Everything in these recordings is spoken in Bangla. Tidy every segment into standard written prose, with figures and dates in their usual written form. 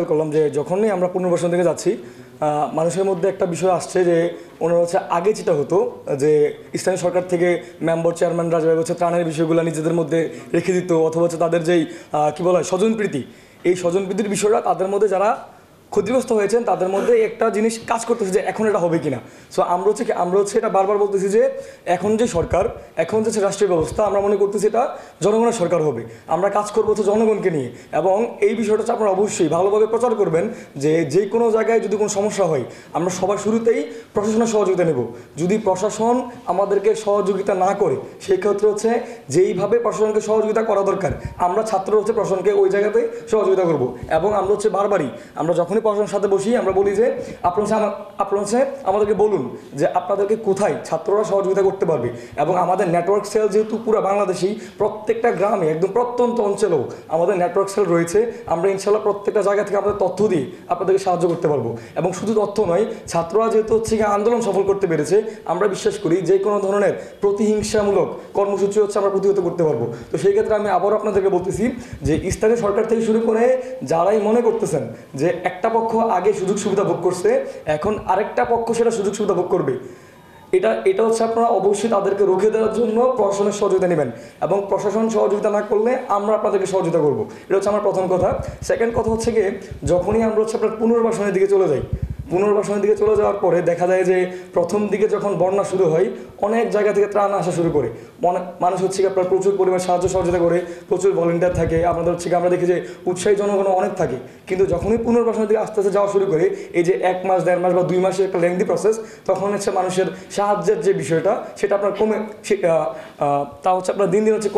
খেয়াল করলাম যে যখনই আমরা পুনর্বাসন থেকে যাচ্ছি মানুষের মধ্যে একটা বিষয় আসছে যে ওনারা হচ্ছে আগে যেটা হতো যে স্থানীয় সরকার থেকে মেম্বার চেয়ারম্যানরা যেভাবে হচ্ছে ত্রাণের বিষয়গুলো নিজেদের মধ্যে রেখে দিত অথবা হচ্ছে তাদের যেই কী বলা হয় স্বজনপ্রীতি, এই স্বজনপ্রীতির বিষয়টা তাদের মধ্যে যারা ক্ষতিগ্রস্ত হয়েছেন তাদের মধ্যে একটা জিনিস কাজ করতেছে যে এখন এটা হবে কিনা। সো আমরা হচ্ছে এটা বারবার বলতেছি যে এখন যে সরকার, এখন যে রাষ্ট্রীয় ব্যবস্থা, আমরা মনে করতেছি এটা জনগণের সরকার হবে। আমরা কাজ করবো হচ্ছে জনগণকে নিয়ে, এবং এই বিষয়টা হচ্ছে আপনারা অবশ্যই ভালোভাবে প্রচার করবেন যে কোনো জায়গায় যদি কোনো সমস্যা হয় আমরা সবার শুরুতেই প্রশাসনের সহযোগিতা নেব। যদি প্রশাসন আমাদেরকে সহযোগিতা না করে সেই ক্ষেত্রে হচ্ছে যেইভাবে প্রশাসনকে সহযোগিতা করা দরকার আমরা ছাত্র হচ্ছে প্রশাসনকে ওই জায়গাতে সহযোগিতা করব। এবং আমরা হচ্ছে বারবারই আমরা যখনই প্রশাসনের সাথে বসি আমরা বলি যে আপনারা হচ্ছে আমাদেরকে বলুন যে আপনাদেরকে কোথায় ছাত্ররা সহযোগিতা করতে পারবে। এবং আমাদের নেটওয়ার্ক সেল যেহেতু পুরো বাংলাদেশেই প্রত্যেকটা গ্রামে একদম প্রত্যন্ত অঞ্চলেও আমাদের নেটওয়ার্ক সেল রয়েছে, আমরা ইনশাল্লাহ প্রত্যেকটা জায়গা থেকে আমাদের তথ্য দিয়ে আপনাদেরকে সাহায্য করতে পারবো। এবং শুধু তথ্য নয়, ছাত্ররা যেহেতু হচ্ছে আন্দোলন সফল করতে পেরেছে আমরা বিশ্বাস করি যে কোনো ধরনের প্রতিহিংসামূলক কর্মসূচি হচ্ছে আমরা প্রতিহত করতে পারবো। তো সেই ক্ষেত্রে আমি আবারও আপনাদেরকে বলতেছি যে স্থানীয় সরকার থেকে শুরু করে যারাই মনে করতেছেন যে একটা পক্ষ আগে সুযোগ সুবিধা ভোগ করছে এখন আরেকটা পক্ষ সেটা সুযোগ সুবিধা ভোগ করবে, এটা হচ্ছে আপনারা অবশ্যই তাদেরকে রুখে দেওয়ার জন্য প্রশাসনের সহযোগিতা নেবেন। এবং প্রশাসন সহযোগিতা না করলে আমরা আপনাদেরকে সহযোগিতা করবো। এটা হচ্ছে আমার প্রথম কথা। সেকেন্ড কথা হচ্ছে গিয়ে যখনই আমরা হচ্ছে আপনার পুনর্বাসনের দিকে চলে যাই, পুনর্বাসনের দিকে চলে যাওয়ার পরে দেখা যায় যে প্রথম দিকে যখন বন্যা শুরু হয় অনেক জায়গা থেকে ত্রাণ আসা শুরু করে, মানুষ হচ্ছে আপনার প্রচুর পরিমাণ সাহায্য সহযোগিতা করে, প্রচুর ভলেন্টিয়ার থাকে, আমাদের হচ্ছে আমরা দেখি যে উৎসাহী জনগণ অনেক থাকে। কিন্তু যখনই পুনর্বাসনের দিকে আস্তে আস্তে যাওয়া শুরু করে এই যে 1 মাস 1.5 মাস বা 2 মাসের একটা লেংদি প্রসেস, তখন হচ্ছে মানুষের সাহায্যের যে বিষয়টা সেটা আপনার তা হচ্ছে আপনার দিন দিন হচ্ছে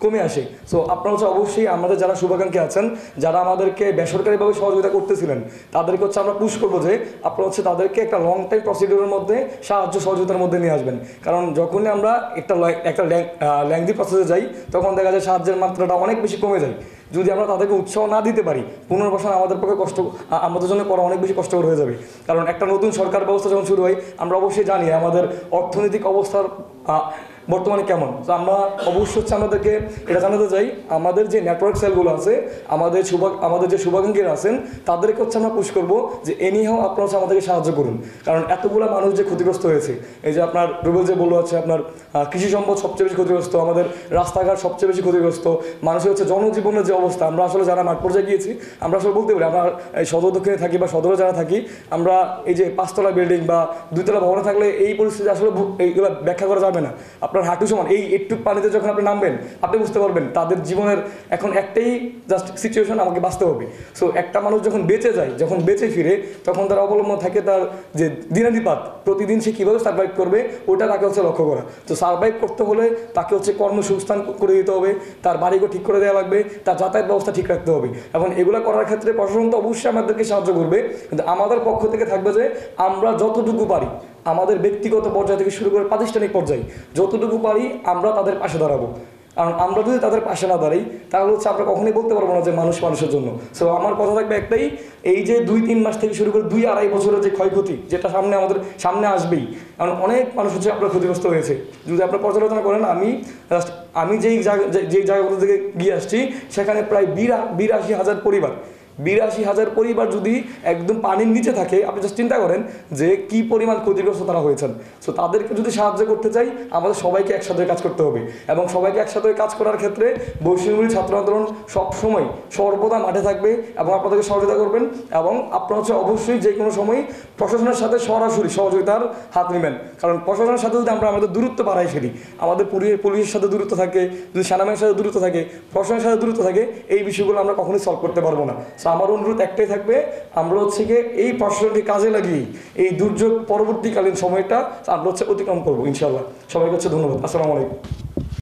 কমে আসে। সো আপনারা হচ্ছে অবশ্যই আমাদের যারা শুভাকাঙ্ক্ষী আছেন, যারা আমাদেরকে বেসরকারিভাবে সহযোগিতা করতেছিলেন তাদেরকে হচ্ছে আমরা পুশ করবো যে আপনারা হচ্ছে তাদেরকে একটা লং টাইম প্রসিডিউরের মধ্যে সাহায্য সহযোগিতার মধ্যে নিয়ে আসবেন। কারণ যখনই আমরা একটা ল্যাংদি প্রসেসে যাই তখন দেখা যায় সাহায্যের মাত্রাটা অনেক বেশি কমে যায়। যদি আমরা তাদেরকে উৎসাহ না দিতে পারি পুনর্বাসন আমাদের পক্ষে আমাদের জন্য করা অনেক বেশি কষ্টকর হয়ে যাবে। কারণ একটা নতুন সরকার ব্যবস্থা যখন শুরু হয় আমরা অবশ্যই জানি আমাদের অর্থনৈতিক অবস্থার বর্তমানে কেমন। তো আমরা অবশ্যই হচ্ছে আমাদেরকে এটা জানাতে চাই আমাদের যে নেটওয়ার্ক সেলগুলো আছে, আমাদের যে শুভাকাঙ্ক্ষীরা আছেন তাদেরকে হচ্ছে আমরা পুশ করবো যে এনিহাও আপনারা হচ্ছে আমাদেরকে সাহায্য করুন। কারণ এতগুলো মানুষ যে ক্ষতিগ্রস্ত হয়েছে, এই যে আপনার রুবেল যে বললো আছে আপনার কৃষি সম্পদ সবচেয়ে বেশি ক্ষতিগ্রস্ত, আমাদের রাস্তাঘাট সবচেয়ে বেশি ক্ষতিগ্রস্ত, মানুষের হচ্ছে জনজীবনের যে অবস্থা, আমরা আসলে যারা মাঠ পর্যায়ে গিয়েছি আমরা আসলে বলতে পারি আমরা সদর দক্ষিণে থাকি বা সদরে যারা থাকি আমরা এই যে 5তলা বিল্ডিং বা 2তলা ভবনে থাকলে এই পরিস্থিতি আসলে এইগুলো ব্যাখ্যা করা যাবে না। আপনার হাঁটু সমান এই একটু পানিতে যখন আপনি নামবেন আপনি বুঝতে পারবেন তাদের জীবনের এখন একটাই জাস্ট সিচুয়েশন, আমাকে বাঁচতে হবে। সো একটা মানুষ যখন বেঁচে যায়, যখন বেঁচে ফিরে, তখন তার অবলম্বন থাকে তার যে দিনাদিপাত প্রতিদিন সে কীভাবে সার্ভাইভ করবে ওটা তাকে হচ্ছে লক্ষ্য করা। তো সার্ভাইভ করতে হলে তাকে হচ্ছে কর্মসংস্থান করে দিতে হবে, তার বাড়িঘর ঠিক করে দেওয়া লাগবে, তার যাতায়াত ব্যবস্থা ঠিক রাখতে হবে। এখন এগুলো করার ক্ষেত্রে প্রশাসন তো অবশ্যই আমাদেরকে সাহায্য করবে, কিন্তু আমাদের পক্ষ থেকে থাকবে যে আমরা যতটুকু পারি আমাদের ব্যক্তিগত পর্যায় থেকে শুরু করে প্রাতিষ্ঠানিক পর্যায়ে যতটুকু পারি আমরা তাদের পাশে দাঁড়াবো। কারণ আমরা যদি তাদের পাশে না দাঁড়াই তাহলে হচ্ছে আমরা কখনোই বলতে পারবো না যে মানুষ মানুষের জন্য। সো আমার কথা থাকবে একটাই, এই যে 2-3 মাস থেকে শুরু করে 2-2.5 বছরের যে ক্ষয়ক্ষতি যেটা আমাদের সামনে আসবেই, কারণ অনেক মানুষ হচ্ছে আপনার ক্ষতিগ্রস্ত হয়েছে। যদি আপনার পর্যালোচনা করেন আমি যেই জায়গাগুলো থেকে গিয়ে আসছি সেখানে প্রায় 82,000 পরিবার, 82,000 পরিবার যদি একদম পানির নিচে থাকে আপনি জাস্ট চিন্তা করেন যে কি পরিমাণ ক্ষতিগ্রস্ত তারা হয়েছেন। সো তাদেরকে যদি সাহায্য করতে চাই আমাদের সবাইকে একসাথে কাজ করতে হবে, এবং সবাইকে একসাথে কাজ করার ক্ষেত্রে বৈষম্যবিরোধী ছাত্র আন্দোলন সবসময় সর্বদা মাঠে থাকবে এবং আপনাদেরকে সহযোগিতা করবেন। এবং আপনারা হচ্ছে অবশ্যই যে কোনো সময় প্রশাসনের সাথে সরাসরি সহযোগিতার হাত নেবেন। কারণ প্রশাসনের সাথে যদি আমরা আমাদের দূরত্ব বাড়াই ফেলি, আমাদের পুলিশের সাথে দূরত্ব থাকে, যদি সেনাবাহিনীর সাথে দূরত্ব থাকে, প্রশাসনের সাথে দূরত্ব থাকে, এই বিষয়গুলো আমরা কখনোই সলভ করতে পারবো না। আমার অনুরোধ একটাই থাকবে, আমরা হচ্ছে গিয়ে এই প্রশাসনকে কাজে লাগিয়ে এই দুর্যোগ পরবর্তীকালীন সময়টা আমরা হচ্ছে অতিক্রম করবো ইনশাল্লাহ। সবাইকে হচ্ছে ধন্যবাদ। আসসালামু আলাইকুম।